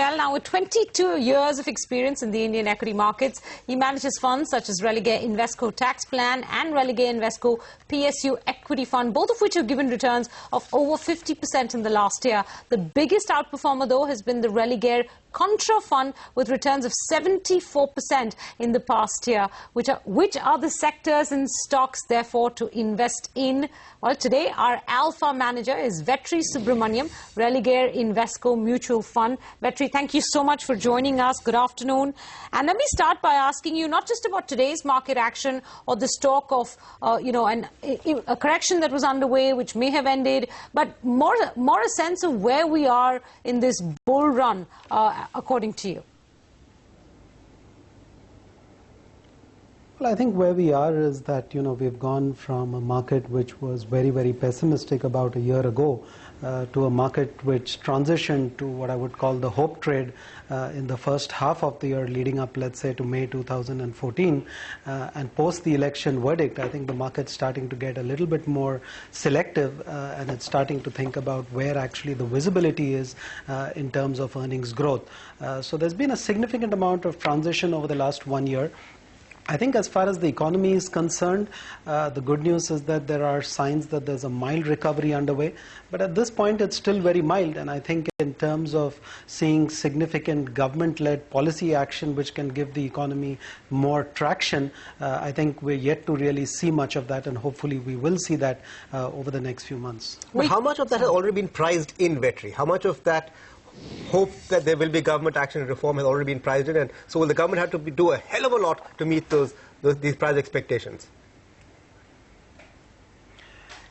Bell. Now, with 22 years of experience in the Indian equity markets, he manages funds such as Religare Invesco Tax Plan and Religare Invesco PSU Equity Fund, both of which have given returns of over 50% in the last year. The biggest outperformer, though, has been the Religare Contra Fund with returns of 74% in the past year. Which are the sectors and stocks, therefore, to invest in? Well, today our alpha manager is Vetri Subramaniam, Religare Invesco Mutual Fund. Vetri, thank you so much for joining us. Good afternoon. And let me start by asking you not just about today's market action or this talk of, a correction that was underway which may have ended, but more a sense of where we are in this bull run, according to you. Well, I think where we are is that, we've gone from a market which was very, very pessimistic about a year ago to a market which transitioned to what I would call the hope trade in the first half of the year leading up, let's say, to May 2014. And post the election verdict, I think the market's starting to get a little bit more selective and it's starting to think about where actually the visibility is in terms of earnings growth. So there's been a significant amount of transition over the last 1 year. I think as far as the economy is concerned, the good news is that there are signs that there's a mild recovery underway. But at this point, it's still very mild. And I think in terms of seeing significant government-led policy action which can give the economy more traction, I think we're yet to really see much of that. And hopefully we will see that over the next few months. But how much of that has already been priced in, Vetri? How much of that hope that there will be government action and reform has already been priced in, and so will the government have to do a hell of a lot to meet these price expectations?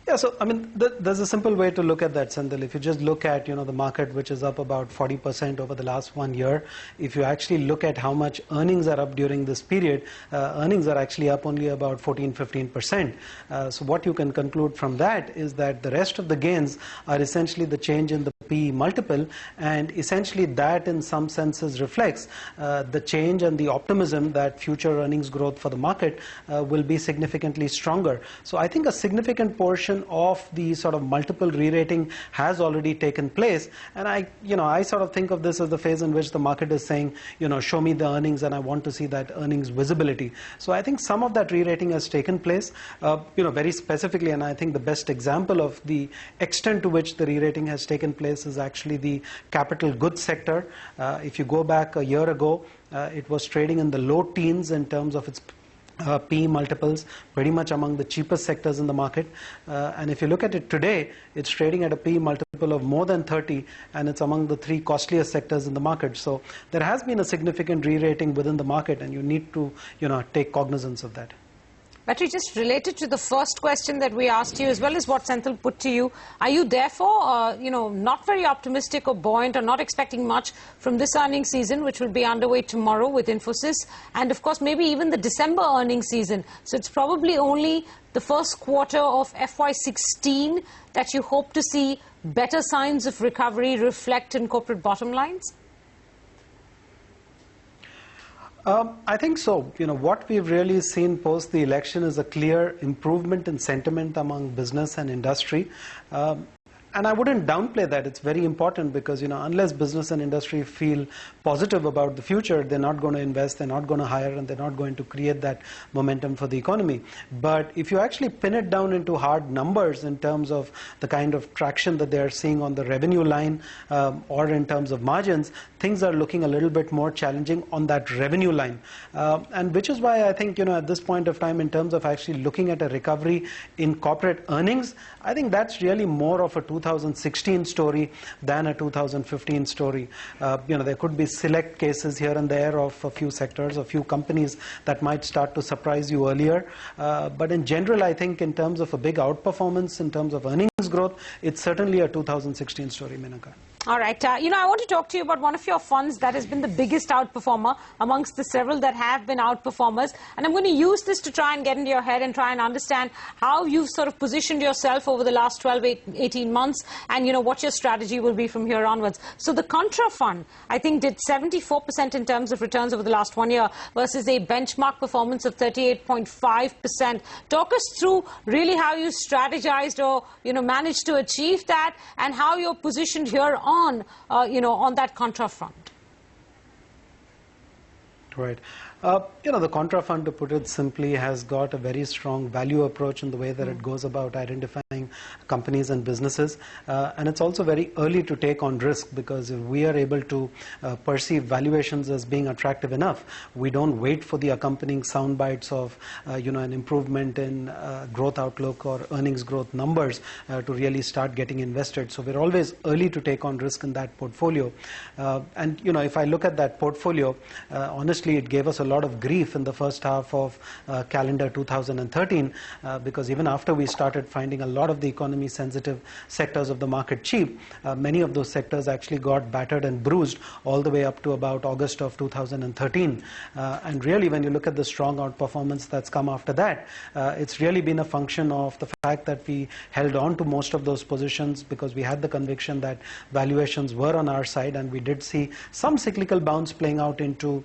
Yeah, so I mean, there's a simple way to look at that, Sandil. If you just look at, the market, which is up about 40% over the last 1 year, if you actually look at how much earnings are up during this period, earnings are actually up only about 14-15%. So what you can conclude from that is that the rest of the gains are essentially the change in the PE multiple, and essentially that in some senses reflects the change and the optimism that future earnings growth for the market will be significantly stronger. So I think a significant portion of the sort of multiple re-rating has already taken place, and I sort of think of this as the phase in which the market is saying, show me the earnings and I want to see that earnings visibility. So I think some of that re-rating has taken place, very specifically, and I think the best example of the extent to which the re-rating has taken place is actually the capital goods sector. If you go back a year ago, it was trading in the low teens in terms of its PE multiples, pretty much among the cheapest sectors in the market. And if you look at it today, it's trading at a PE multiple of more than 30, and it's among the 3 costliest sectors in the market. So there has been a significant re-rating within the market, and you need to, take cognizance of that. Vetri, just related to the first question that we asked you, as well as what Senthil put to you, are you therefore, not very optimistic or buoyant or not expecting much from this earnings season, which will be underway tomorrow with Infosys, and of course maybe even the December earnings season? So it's probably only the first quarter of FY16 that you hope to see better signs of recovery reflect in corporate bottom lines? I think so. What we've really seen post the election is a clear improvement in sentiment among business and industry. And I wouldn't downplay that. It's very important because, unless business and industry feel positive about the future, they're not going to invest, they're not going to hire, and they're not going to create that momentum for the economy. But if you actually pin it down into hard numbers in terms of the kind of traction that they're seeing on the revenue line or in terms of margins, things are looking a little bit more challenging on that revenue line. And which is why I think, at this point of time, in terms of actually looking at a recovery in corporate earnings, I think that's really more of a 2016 story than a 2015 story. There could be select cases here and there of a few sectors, a few companies that might start to surprise you earlier. But in general, I think in terms of a big outperformance, in terms of earnings growth, it's certainly a 2016 story, Menaka. All right. I want to talk to you about one of your funds that has been the biggest outperformer amongst the several that have been outperformers. And I'm going to use this to try and get into your head and try and understand how you've sort of positioned yourself over the last 12, 18 months and, what your strategy will be from here onwards. So the Contra Fund, I think, did 74% in terms of returns over the last 1 year versus a benchmark performance of 38.5%. Talk us through really how you strategized or, managed to achieve that and how you're positioned here on that Contra Fund. Right. The contra fund, to put it simply, has got a very strong value approach in the way that it goes about identifying companies and businesses. And it's also very early to take on risk, because if we are able to perceive valuations as being attractive enough, we don't wait for the accompanying sound bites of an improvement in growth outlook or earnings growth numbers to really start getting invested. So we're always early to take on risk in that portfolio. And if I look at that portfolio, honestly, it gave us a lot of grief in the first half of calendar 2013, because even after we started finding a lot of the economy sensitive sectors of the market cheap, many of those sectors actually got battered and bruised all the way up to about August of 2013. And really, when you look at the strong outperformance that's come after that, it's really been a function of the fact that we held on to most of those positions because we had the conviction that valuations were on our side, and we did see some cyclical bounce playing out into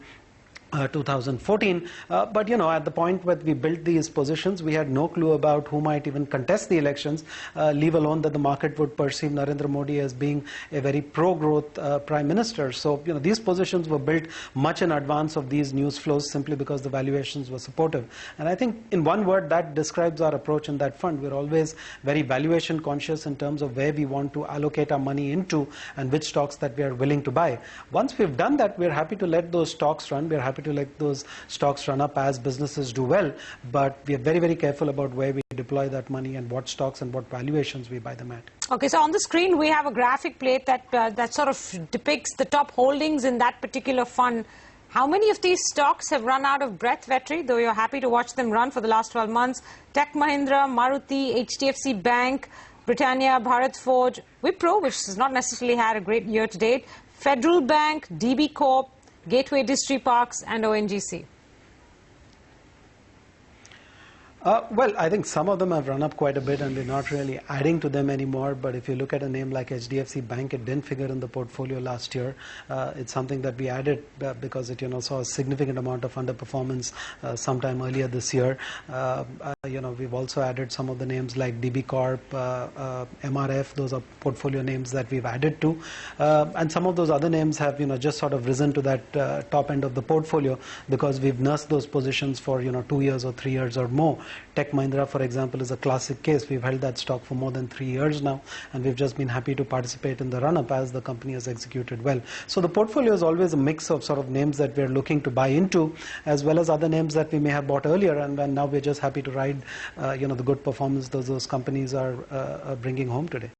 2014, but at the point where we built these positions, we had no clue about who might even contest the elections, leave alone that the market would perceive Narendra Modi as being a very pro-growth prime minister. So these positions were built much in advance of these news flows, simply because the valuations were supportive. And I think in one word that describes our approach in that fund. We're always very valuation conscious in terms of where we want to allocate our money into and which stocks that we are willing to buy. Once we've done that, we're happy to let those stocks run. We're happy to let those stocks run up as businesses do well, but we are very, very careful about where we deploy that money and what stocks and what valuations we buy them at. Okay, so on the screen we have a graphic plate that sort of depicts the top holdings in that particular fund. How many of these stocks have run out of breath, Vetri, though you're happy to watch them run for the last 12 months? Tech Mahindra, Maruti, HDFC Bank, Britannia, Bharat Forge, Wipro, which has not necessarily had a great year to date, Federal Bank, DB Corp, Gateway Distriparks and ONGC. Well, I think some of them have run up quite a bit and we're not really adding to them anymore. But if you look at a name like HDFC Bank, it didn't figure in the portfolio last year. It's something that we added because it saw a significant amount of underperformance sometime earlier this year. We've also added some of the names like DB Corp, MRF. Those are portfolio names that we've added to. And some of those other names have just sort of risen to that top end of the portfolio because we've nursed those positions for 2 years or 3 years or more. Tech Mahindra, for example, is a classic case. We've held that stock for more than 3 years now, and we've just been happy to participate in the run-up as the company has executed well. So the portfolio is always a mix of sort of names that we're looking to buy into, as well as other names that we may have bought earlier, and now we're just happy to ride the good performance those companies are bringing home today.